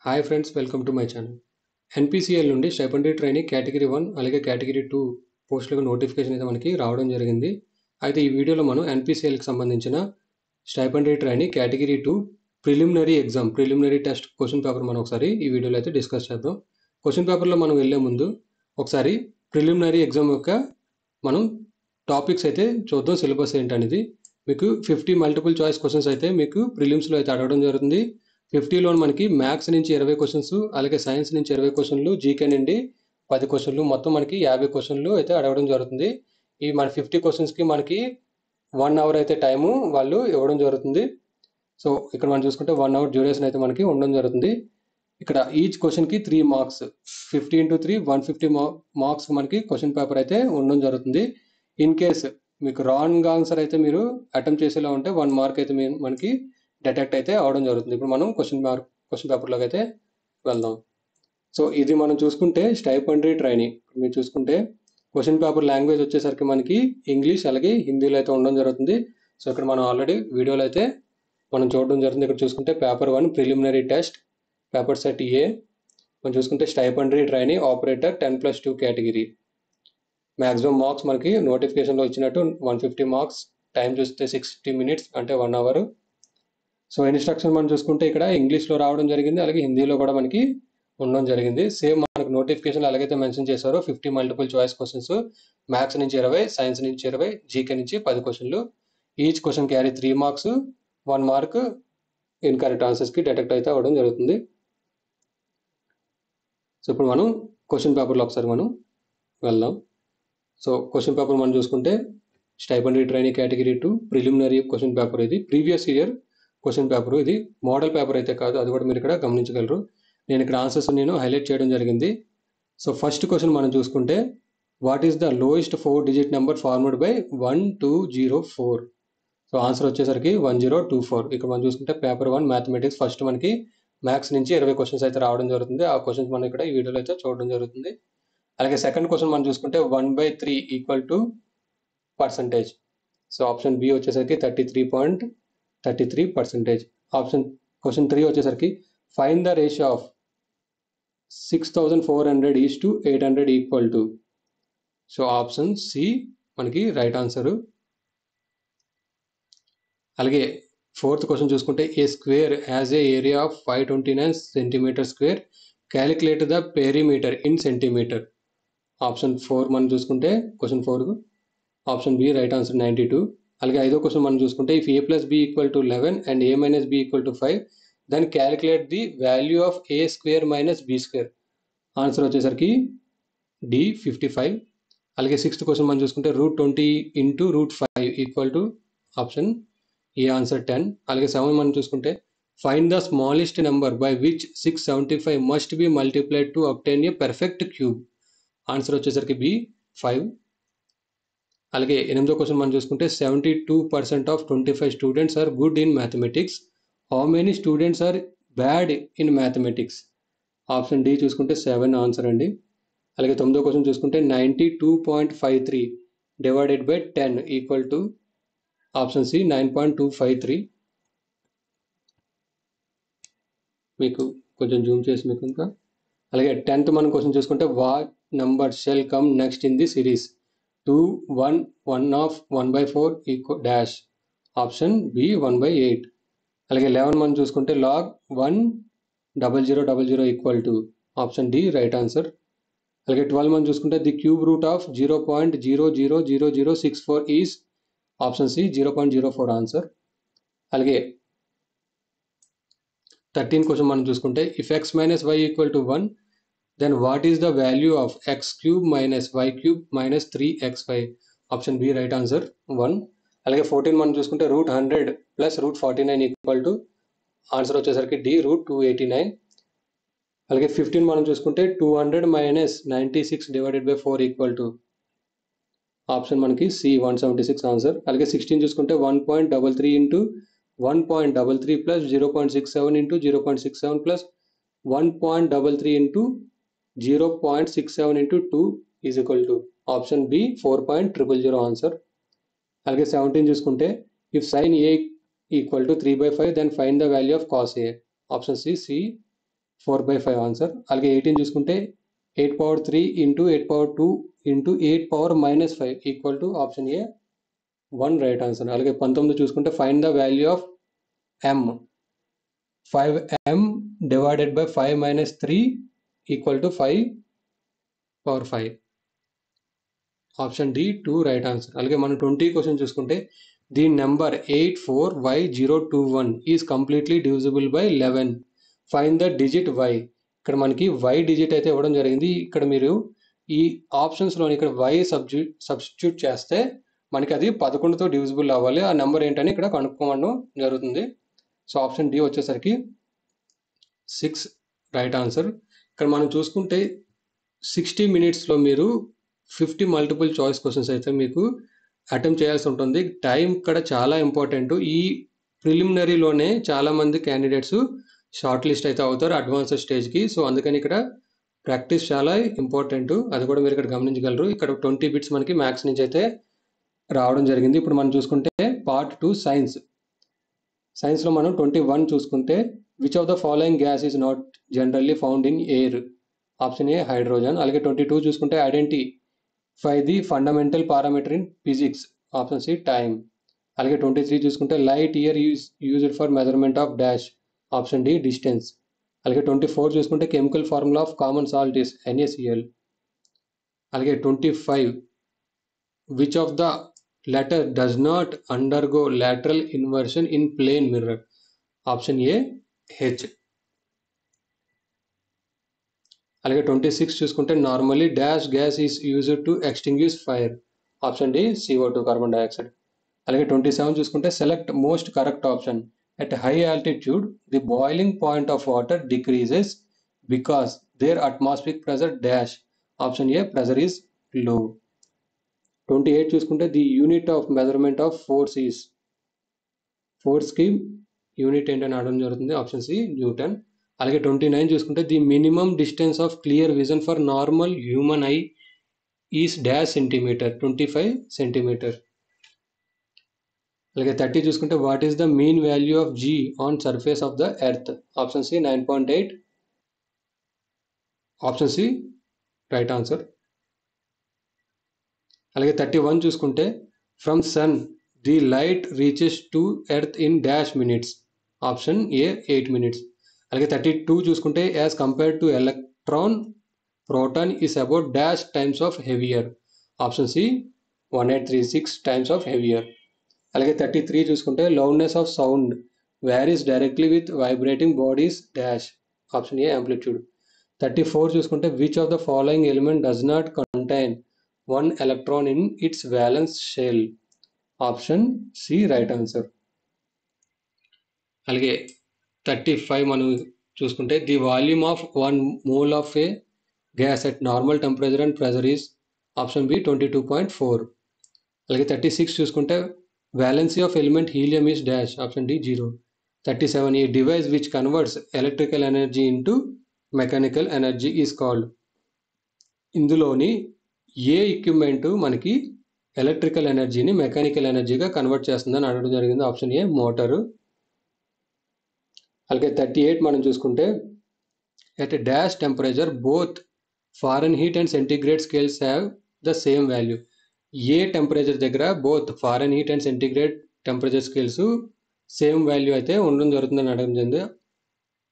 Hi friends, welcome to my channel. NPCL నుండి stipendiary trainee category 1 అలాగే category 2 పోస్టులకు notification అయితే మనకి రావడం జరిగింది. అయితే ఈ వీడియోలో మనం ఎన్పిసిఎల్కి సంబంధించిన stipendiary trainee category 2 preliminary test question paper మనం ఒకసారి ఈ వీడియోలో అయితే డిస్కస్ చేద్దాం. క్వశ్చన్ పేపర్లో మనం వెళ్ళే ముందు ఒకసారి ప్రిలిమినరీ ఎగ్జామ్ యొక్క మనం టాపిక్స్ అయితే చూద్దాం. సిలబస్ ఏంటనేది మీకు 50 మల్టిపుల్ చాయిస్ క్వశ్చన్స్ అయితే మీకు ప్రిలిమ్స్లో అయితే అడగడం జరుగుతుంది. 50లో మనకి మ్యాథ్స్ నుంచి 20 క్వశ్చన్స్, అలాగే సైన్స్ నుంచి 20 క్వశ్చన్లు, జీకే నుండి 10 క్వశ్చన్లు, మొత్తం మనకి 50 క్వశ్చన్లు అయితే అడగడం జరుగుతుంది. ఈ మన 50 క్వశ్చన్స్కి మనకి 1 అవర్ అయితే టైము వాళ్ళు ఇవ్వడం జరుగుతుంది. సో ఇక్కడ మనం చూసుకుంటే 1 అవర్ డ్యూరేషన్ అయితే మనకి ఉండడం జరుగుతుంది. ఇక్కడ ఈచ్ క్వశ్చన్కి 3 మార్క్స్, 50 into 3 150 మార్క్స్ మనకి క్వశ్చన్ పేపర్ అయితే ఉండడం జరుగుతుంది. ఇన్ కేస్ మీకు రాంగ్ ఆన్సర్ అయితే మీరు అటెంప్ట్ చేసేలా ఉంటే 1 మార్క్ అయితే మనకి డిటెక్ట్ అయితే అవడం జరుగుతుంది. ఇప్పుడు మనం క్వశ్చన్ పేపర్లోకి అయితే వెళ్దాం. సో ఇది మనం చూసుకుంటే స్టైపెండరీ ట్రైనింగ్. మీరు చూసుకుంటే క్వశ్చన్ పేపర్ లాంగ్వేజ్ వచ్చేసరికి మనకి ఇంగ్లీష్ అలాగే హిందీలో అయితే ఉండడం జరుగుతుంది. సో ఇక్కడ మనం ఆల్రెడీ వీడియోలో అయితే మనం చూడడం జరుగుతుంది. ఇక్కడ చూసుకుంటే paper 1 preliminary test, paper set A. మనం చూసుకుంటే stipendiary training operator 10+2 category. Maximum marks మనకి నోటిఫికేషన్లో ఇచ్చినట్టు 150 మార్క్స్, టైం చూస్తే 60 minutes అంటే 1 అవర్. సో ఇన్స్ట్రక్షన్ మనం చూసుకుంటే ఇక్కడ ఇంగ్లీష్లో రావడం జరిగింది, అలాగే హిందీలో కూడా మనకి ఉండడం జరిగింది. సేమ్ మనకు నోటిఫికేషన్ ఎలాగైతే మెన్షన్ చేశారో 50 మల్టిపుల్ చాయిస్ క్వశ్చన్స్, మ్యాథ్స్ నుంచి 20, సైన్స్ నుంచి 20, జీకే నుంచి 10 క్వశ్చన్లు. Each question carry 3 marks, 1 mark incorrect ఆన్సర్స్కి డిటెక్ట్ అయితే అవ్వడం జరుగుతుంది. సో ఇప్పుడు మనం క్వశ్చన్ పేపర్లో ఒకసారి మనం వెళ్దాం. సో క్వశ్చన్ పేపర్ మనం చూసుకుంటే stipendiary training category 2 preliminary question paper. ఇది ప్రీవియస్ ఇయర్ క్వశ్చన్ పేపర్, ఇది మోడల్ పేపర్ అయితే కాదు, అది కూడా మీరు ఇక్కడ గమనించగలరు. నేను ఇక్కడ ఆన్సర్స్ నేను హైలైట్ చేయడం జరిగింది. సో ఫస్ట్ క్వశ్చన్ మనం చూసుకుంటే what is the lowest 4-digit number formed by 1204. So answer వచ్చేసరికి 1024. ఇక్కడ మనం చూసుకుంటే పేపర్ 1 మ్యాథమెటిక్స్, ఫస్ట్ మనకి మ్యాథ్స్ నుంచి 20 క్వశ్చన్స్ అయితే రావడం జరుగుతుంది. ఆ క్వశ్చన్స్ మనం ఇక్కడ ఈ వీడియోలో అయితే చూడడం జరుగుతుంది. అలాగే సెకండ్ క్వశ్చన్ మనం చూసుకుంటే 1/3 equal to percentage. So option B వచ్చేసరికి 33.33%. క్వశ్చన్ 3 వచ్చేసరికి find the ratio of 6400:800 equal to. So option C మనకి రైట్ ఆన్సర్. అలాగే ఫోర్త్ క్వశ్చన్ చూసుకుంటే a square has a area of 529 cm², calculate the perimeter in centimetre. Option 4 మనం చూసుకుంటే question 4 option B right answer 92. అలాగే ఐదో question మనం చూసుకుంటే if a + b = 11 and a - b = 5 then calculate the value of a² - b². Answer వచ్చేసరికి D 55. అలాగే sixth question మనం చూసుకుంటే √20 × √5 equal to option A answer 10. అలాగే 7 మనం చూసుకుంటే find the smallest number by which 675 must be multiplied to obtain a perfect cube. Answer వచ్చేసరికి B 5. అలాగే 8వ క్వశ్చన్ మనం చూసుకుంటే 72% of 25 students are good in mathematics, how many students are bad in mathematics. Option D చూసుకుంటే 7 answer అండి. అలాగే 9వ question చూసుకుంటే 92.53 divided by 10 equal to option C 9.253. మీకు కొంచెం జూమ్ చేసి మీకు ఇంకా. అలాగే 10th మనం క్వశ్చన్ చూసుకుంటే what number shall come next in the series 2, 1, 1 of 1/4 equal dash. Option B 1/8. అలాగే 11 మనం చూసుకుంటే log 10000 equal to option D right answer. అలాగే 12 మనం చూసుకుంటే the cube root of 0.000064 is option C 0.04 answer. అలాగే 13 క్వశ్చన్ మనం చూసుకుంటే if x - y = 1 then what is the value of x³ - y³ - 3xy. Option B right answer 1. అలాగే 14 మనం చూసుకుంటే √100 + √49 equal to answer వచ్చేసరికి డి √289. అలాగే 15 మనం చూసుకుంటే 200 - 96 divided by 4 equal to option మనకి సి 176 ఆన్సర్. అలాగే 16 చూసుకుంటే 1.33 × 1.33 + 0.67 × 0.67 + 1.33 × 0.67 × 2 is equal to option B 4.000 answer. అలాగే 17 చూసుకుంటే if sin a = 3/5 then find the value of cos a. Option C 4/5 answer. అలాగే 18 చూసుకుంటే 8 power 3 into 8 power 2 into 8 power-5 equal to option A 1 right answer. అలాగే 19 చూసుకుంటే find the value of m. 5m divided by 5 minus 3 equal to 5/5. Option D 2 right answer. అలాగే మనం 20 question చూసుకుంటే the number 84y021 is completely divisible by 11. Find the digit y. ఇక్కడ మనకి y digit అయితే ఇవ్వడం జరిగింది. ఇక్కడ మీరు ఈ ఆప్షన్స్లోని ఇక్కడ y సబ్స్టిట్యూట్ చేస్తే మనకి అది 11తో డివిజిబుల్ అవ్వాలి. ఆ నెంబర్ ఏంటని ఇక్కడ కనుక్కోవడం జరుగుతుంది. సో ఆప్షన్ డి వచ్చేసరికి 6 రైట్ ఆన్సర్. ఇక్కడ మనం చూసుకుంటే 60 minutesలో మీరు 50 మల్టిపుల్ చాయిస్ క్వశ్చన్స్ అయితే మీకు అటెంప్ట్ చేయాల్సి ఉంటుంది. టైం ఇక్కడ చాలా ఇంపార్టెంట్. ఈ ప్రిలిమినరీలోనే చాలామంది క్యాండిడేట్స్ షార్ట్ లిస్ట్ అయితే అవుతారు అడ్వాన్స్డ్ స్టేజ్కి. సో అందుకని ఇక్కడ ప్రాక్టీస్ చాలా ఇంపార్టెంట్. అది కూడా మీరు ఇక్కడ గమనించగలరు. ఇక్కడ 20 బిట్స్ మనకి మ్యాథ్స్ నుంచి అయితే రావడం జరిగింది. ఇప్పుడు మనం చూసుకుంటే పార్ట్ 2 సైన్స్. సైన్స్లో మనం 21 చూసుకుంటే which of the following gas is not generally found in air. Option A hydrogen. అలాగే 22 చూసుకుంటే identify the fundamental parameter in physics. Option C time. అలాగే 23 చూసుకుంటే light year used for measurement of dash. Option D distance. అలాగే 24 చూసుకుంటే chemical formula of common salt is NaCl. అలాగే 25 which of the letter does not undergo lateral inversion in plane mirror. Option A H. అలాగే 26 చూసుకుంటే normally dash gas is used to extinguish fire. Option D CO2 carbon dioxide. అలాగే 27 చూసుకుంటే select most correct option. At high altitude the boiling point of water decreases because there atmospheric pressure dash. Option A pressure is low. 28 చూసుకుంటే the unit of measurement of force is. ఫోర్స్కి unit ఏంటని అడగడం జరుగుతుంది. Option C newton. అలాగే 29 చూసుకుంటే the minimum distance of clear vision for normal human eye is dash centimetre. 25 centimetre. అలాగే 30 చూసుకుంటే what is the mean value of G on surface of the earth. Option C 9.8. Option C right answer. అలాగే 31 చూసుకుంటే from sun the light reaches to earth in dash minutes. Option A 8 minutes. అలాగే 32 చూసుకుంటే as compared to electron proton is about dash times of heavier. Option C 1836 times of heavier. అలాగే 33 చూసుకుంటే loudness of sound varies directly with vibrating bodies dash. Option A amplitude. 34 చూసుకుంటే which of the following element does not contain 1 electron in its valence shell. Option C right answer. అలాగే 35 మనం చూసుకుంటే the volume of 1 mole of a gas at normal temperature and pressure is. Option B 22.4. అలాగే 36 చూసుకుంటే valency of element helium is dash. Option D 0. 37 a device which converts electrical energy into mechanical energy is called. ఇందులోని ఏ equipment మనకి ఎలక్ట్రికల్ ఎనర్జీని mechanical ఎనర్జీగా convert చేస్తుందని అడగడం జరిగింది. Option A motor. అలాగే 38 మనం చూసుకుంటే at dash temperature both Fahrenheit and centigrade scales have the same value. ఏ టెంపరేచర్ దగ్గర both Fahrenheit and centigrade temperature scales same value అయితే ఉండడం జరుగుతుందని అడగడం జరిగింది.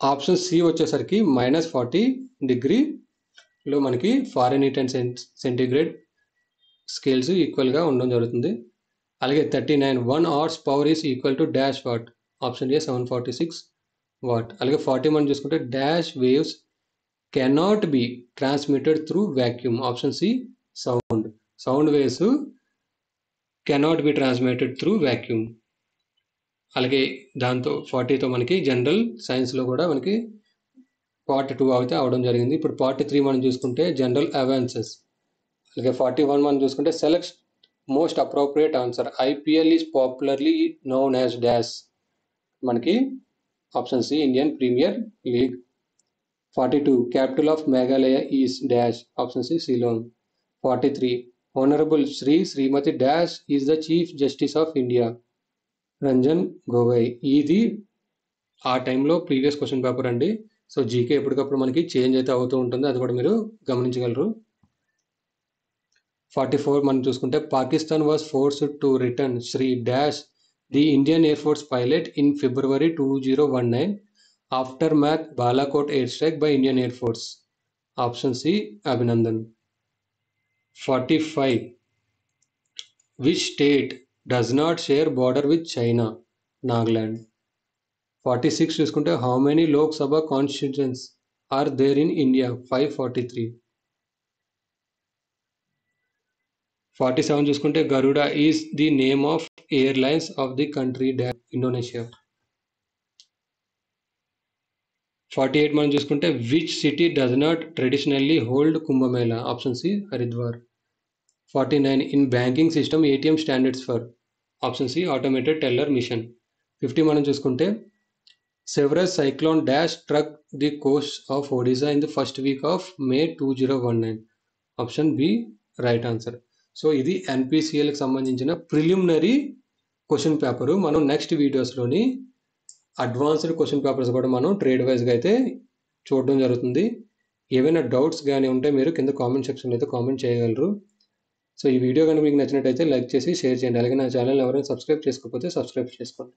ఆప్షన్ సి వచ్చేసరికి -40 డిగ్రీలో మనకి ఫారెన్హీట్ అండ్ సెంటిగ్రేడ్ స్కేల్స్ ఈక్వల్గా ఉండడం జరుగుతుంది. అలాగే 39 1 hours power is equal to dash watt. Option A 746 watt. అలాగే 40 మనం చూసుకుంటే dash waves cannot be transmitted through vacuum. Option C sound. Sound waves cannot be transmitted through vacuum. అలాగే దాంతో 40తో మనకి జనరల్ సైన్స్లో కూడా మనకి పార్ట్ 2 అయితే అవడం జరిగింది. ఇప్పుడు పార్ట్ 3 మనం చూసుకుంటే జనరల్ అవాన్సెస్. అలాగే 41 మనం చూసుకుంటే select most appropriate answer. IPL is popularly known as dash. మనకి option C Indian premier league. 42 capital of Meghalaya is dash. Option C Shillong. 43 honourable Shrimati dash is the chief justice of India. Ranjan Gogoi. ఇది ఆ టైంలో previous question paper అండి. So GK ఎప్పటికప్పుడు మనకి change అయితే అవుతూ ఉంటుంది, అది కూడా మీరు గమనించగలరు. 44 మనం చూసుకుంటే Pakistan was forced to return Shri dash the Indian air force pilot in February 2019 after మ్యాక్ Balakot air strike by Indian air force. Option C Abhinandan. 45 which state does not share border with China? Nagaland. 46 చూసుకుంటే how many Lok Sabha constitutions are there in India? 543. 47 చూసుకుంటే Garuda is the name of airlines of the country Indonesia. 48 మనం చూసుకుంటే which city does not traditionally hold Kumbh Mela? Option C Haridwar. 49 in banking system ATM standards for? Option C automated teller machine. 50 మనం చూసుకుంటే severest cyclone dash struck the coast of Odisha in the first week of May 2019. Option B right answer. So ఇది ఎన్పిసిఎల్కి సంబంధించిన preliminary question paper. మనం next వీడియోస్లోని advanced question papers కూడా మనం trade వైజ్గా అయితే చూడడం జరుగుతుంది. ఏవైనా డౌట్స్ కానీ ఉంటే మీరు కింద కామెంట్ సెక్షన్లో అయితే కామెంట్ చేయగలరు. సో ఈ వీడియో కానీ మీకు నచ్చినట్టయితే లైక్ చేసి షేర్ చేయండి. అలాగే నా ఛానల్ ఎవరైనా సబ్స్క్రైబ్ చేసుకోకపోతే సబ్స్క్రైబ్ చేసుకోండి.